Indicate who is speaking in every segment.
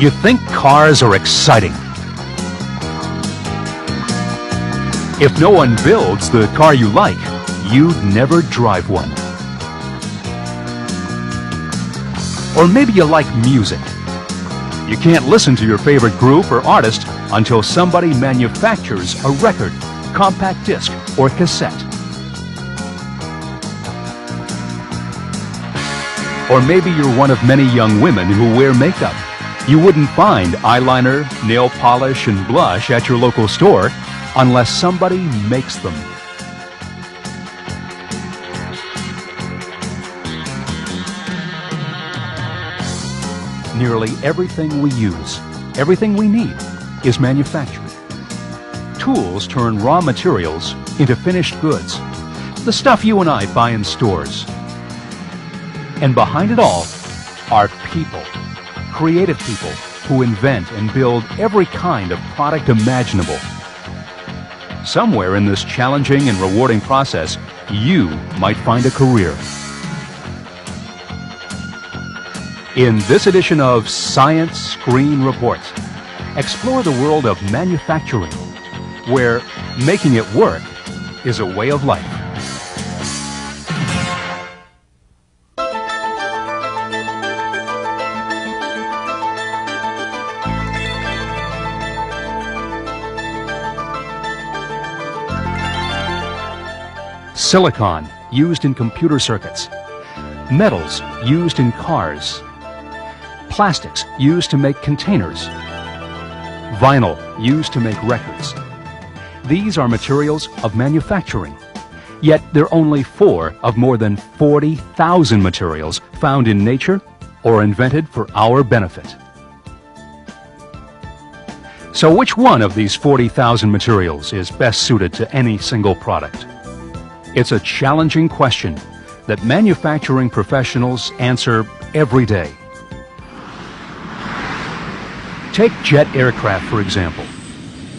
Speaker 1: You think cars are exciting. If no one builds the car you like, you'd never drive one. Or maybe you like music. You can't listen to your favorite group or artist until somebody manufactures a record, compact disc, or cassette. Or maybe you're one of many young women who wear makeup. You wouldn't find eyeliner, nail polish, and blush at your local store unless somebody makes them. Nearly everything we use, everything we need, is manufactured. Tools turn raw materials into finished goods, the stuff you and I buy in stores. And behind it all are people, creative people who invent and build every kind of product imaginable. Somewhere in this challenging and rewarding process, you might find a career. In this edition of Science Screen Report, explore the world of manufacturing, where making it work is a way of life. Silicon, used in computer circuits. Metals, used in cars. Plastics, used to make containers. Vinyl, used to make records. These are materials of manufacturing. Yet there are only 4 of more than 40,000 materials found in nature or invented for our benefit. So which one of these 40,000 materials is best suited to any single product? It's a challenging question that manufacturing professionals answer every day. Take jet aircraft, for example.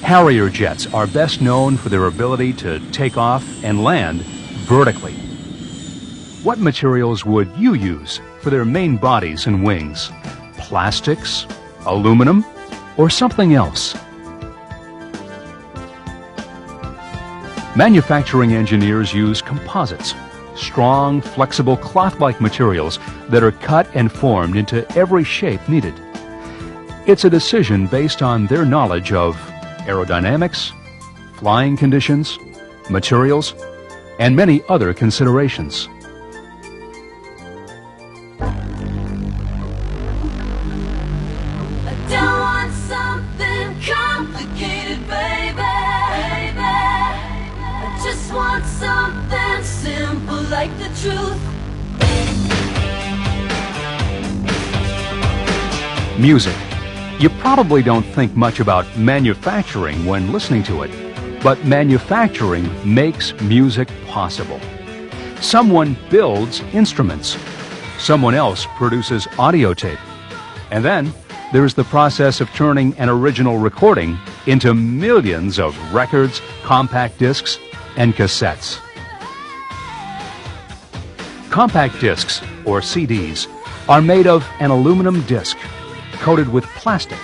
Speaker 1: Harrier jets are best known for their ability to take off and land vertically. What materials would you use for their main bodies and wings? Plastics, aluminum, or something else? Manufacturing engineers use composites, strong, flexible, cloth-like materials that are cut and formed into every shape needed. It's a decision based on their knowledge of aerodynamics, flying conditions, materials, and many other considerations.
Speaker 2: I don't want something complicated, baby. I just want something simple like the truth.
Speaker 1: Music. You probably don't think much about manufacturing when listening to it, but manufacturing makes music possible. Someone builds instruments. Someone else produces audio tape. And then there's the process of turning an original recording into millions of records, compact discs, and cassettes. Compact discs, or CDs, are made of an aluminum disc coated with plastic.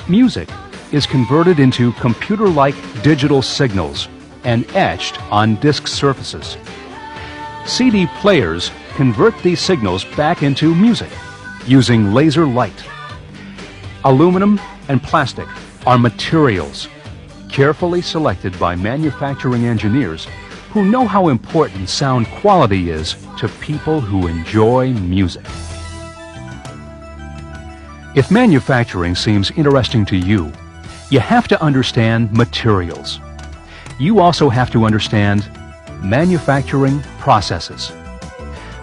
Speaker 1: Music is converted into computer-like digital signals and etched on disc surfaces. CD players convert these signals back into music using laser light. Aluminum and plastic are materials carefully selected by manufacturing engineers who know how important sound quality is to people who enjoy music. If manufacturing seems interesting to you, you have to understand materials. You also have to understand manufacturing processes.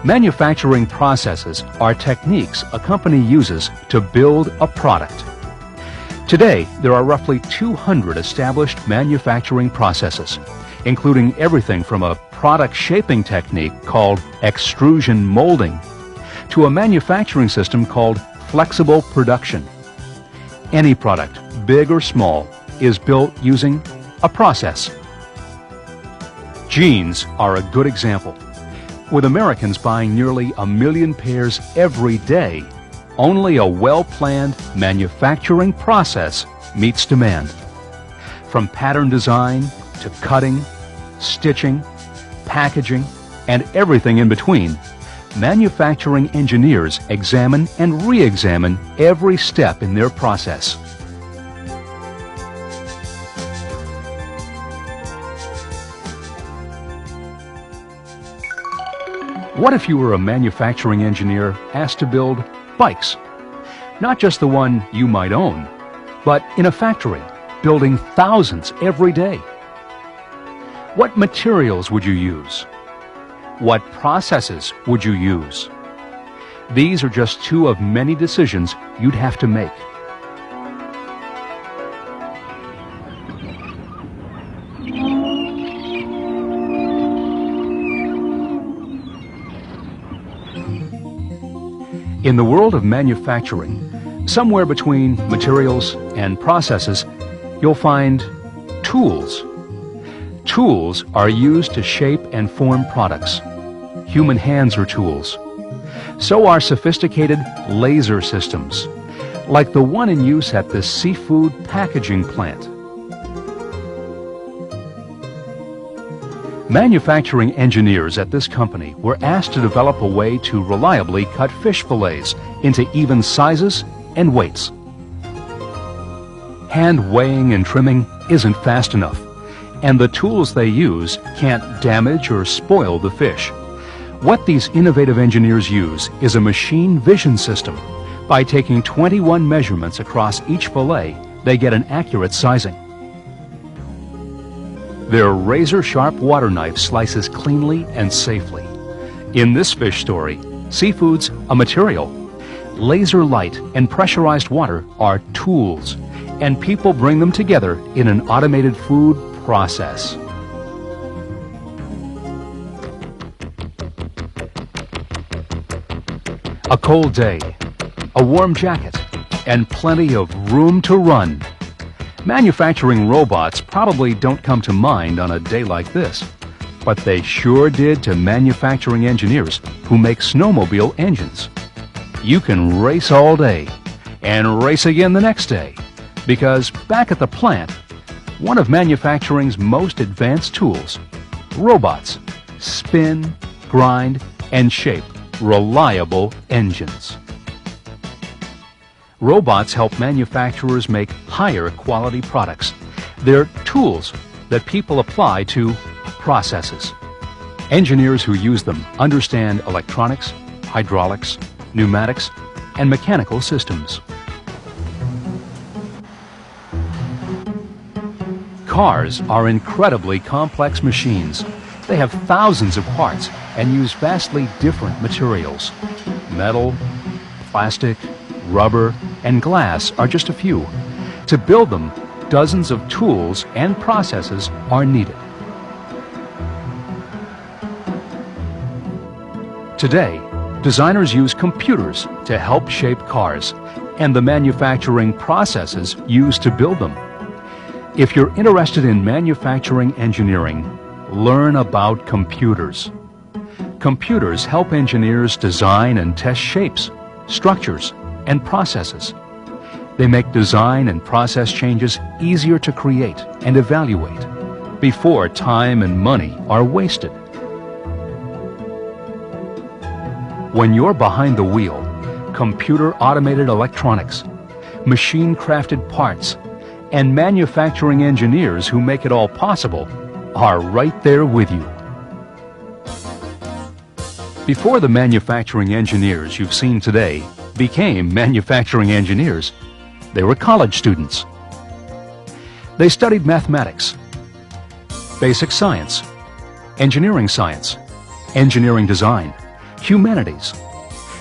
Speaker 1: Manufacturing processes are techniques a company uses to build a product. Today, there are roughly 200 established manufacturing processes, including everything from a product shaping technique called extrusion molding to a manufacturing system called flexible production. Any product, big or small, is built using a process. Jeans are a good example. With Americans buying nearly 1 million pairs every day, only a well-planned manufacturing process meets demand. From pattern design to cutting, stitching, packaging, and everything in between, manufacturing engineers examine and re-examine every step in their process. What if you were a manufacturing engineer asked to build bikes? Not just the one you might own, but in a factory, building thousands every day. What materials would you use? What processes would you use? These are just two of many decisions you'd have to make. In the world of manufacturing, somewhere between materials and processes, you'll find tools. Tools are used to shape and form products. Human hands are tools. So are sophisticated laser systems, like the one in use at this seafood packaging plant. Manufacturing engineers at this company were asked to develop a way to reliably cut fish fillets into even sizes and weights. Hand weighing and trimming isn't fast enough, and the tools they use can't damage or spoil the fish. What these innovative engineers use is a machine vision system. By taking 21 measurements across each fillet, they get an accurate sizing. Their razor-sharp water knife slices cleanly and safely. In this fish story, seafood's a material. Laser light and pressurized water are tools, and people bring them together in an automated food process. A cold day, a warm jacket, and plenty of room to run. Manufacturing robots probably don't come to mind on a day like this, but they sure did to manufacturing engineers who make snowmobile engines. You can race all day and race again the next day, because back at the plant, one of manufacturing's most advanced tools, robots, spin, grind, and shape reliable engines. Robots help manufacturers make higher quality products. They're tools that people apply to processes. Engineers who use them understand electronics, hydraulics, pneumatics, and mechanical systems. Cars are incredibly complex machines. They have thousands of parts and use vastly different materials. Metal, plastic, rubber, and glass are just a few. To build them, dozens of tools and processes are needed. Today, designers use computers to help shape cars and the manufacturing processes used to build them. If you're interested in manufacturing engineering, learn about computers. Computers help engineers design and test shapes, structures, and processes. They make design and process changes easier to create and evaluate before time and money are wasted. When you're behind the wheel, computer-automated electronics, machine-crafted parts, and manufacturing engineers who make it all possible are right there with you. Before the manufacturing engineers you've seen today became manufacturing engineers, they were college students. They studied mathematics, basic science, engineering design, humanities,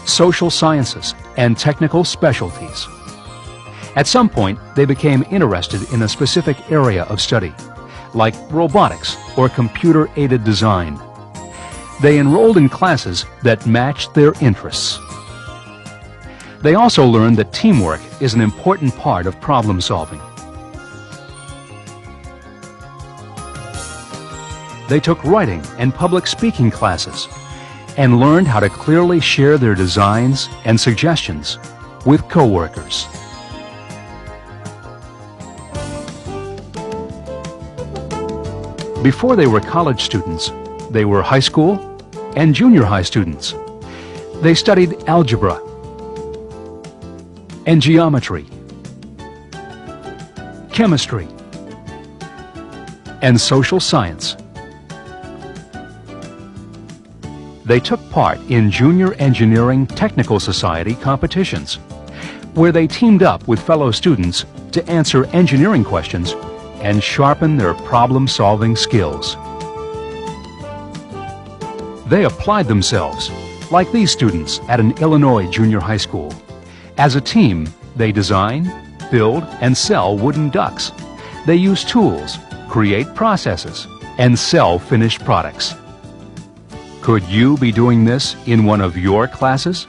Speaker 1: social sciences, and technical specialties. At some point, they became interested in a specific area of study, like robotics or computer-aided design. They enrolled in classes that matched their interests. They also learned that teamwork is an important part of problem solving. They took writing and public speaking classes and learned how to clearly share their designs and suggestions with coworkers. Before they were college students, they were high school and junior high students. They studied algebra and geometry, chemistry, and social science. They took part in Junior Engineering Technical Society competitions, where they teamed up with fellow students to answer engineering questions and sharpen their problem-solving skills. They applied themselves, like these students at an Illinois junior high school. As a team, they design, build, and sell wooden ducks. They use tools, create processes, and sell finished products. Could you be doing this in one of your classes?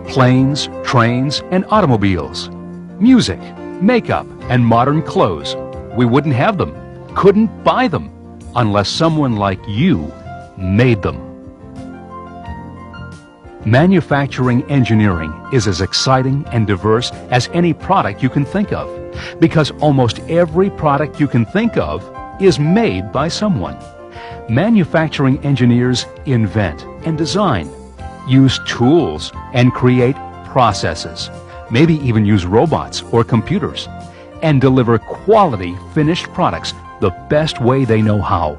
Speaker 1: Planes, trains, and automobiles, music, makeup, and modern clothes. We wouldn't have them, couldn't buy them, unless someone like you made them. Manufacturing engineering is as exciting and diverse as any product you can think of, because almost every product you can think of is made by someone. Manufacturing engineers invent and design, use tools, and create processes, maybe even use robots or computers, and deliver quality finished products the best way they know how.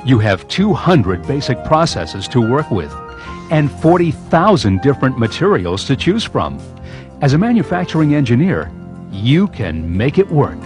Speaker 1: You have 200 basic processes to work with and 40,000 different materials to choose from. As a manufacturing engineer, you can make it work.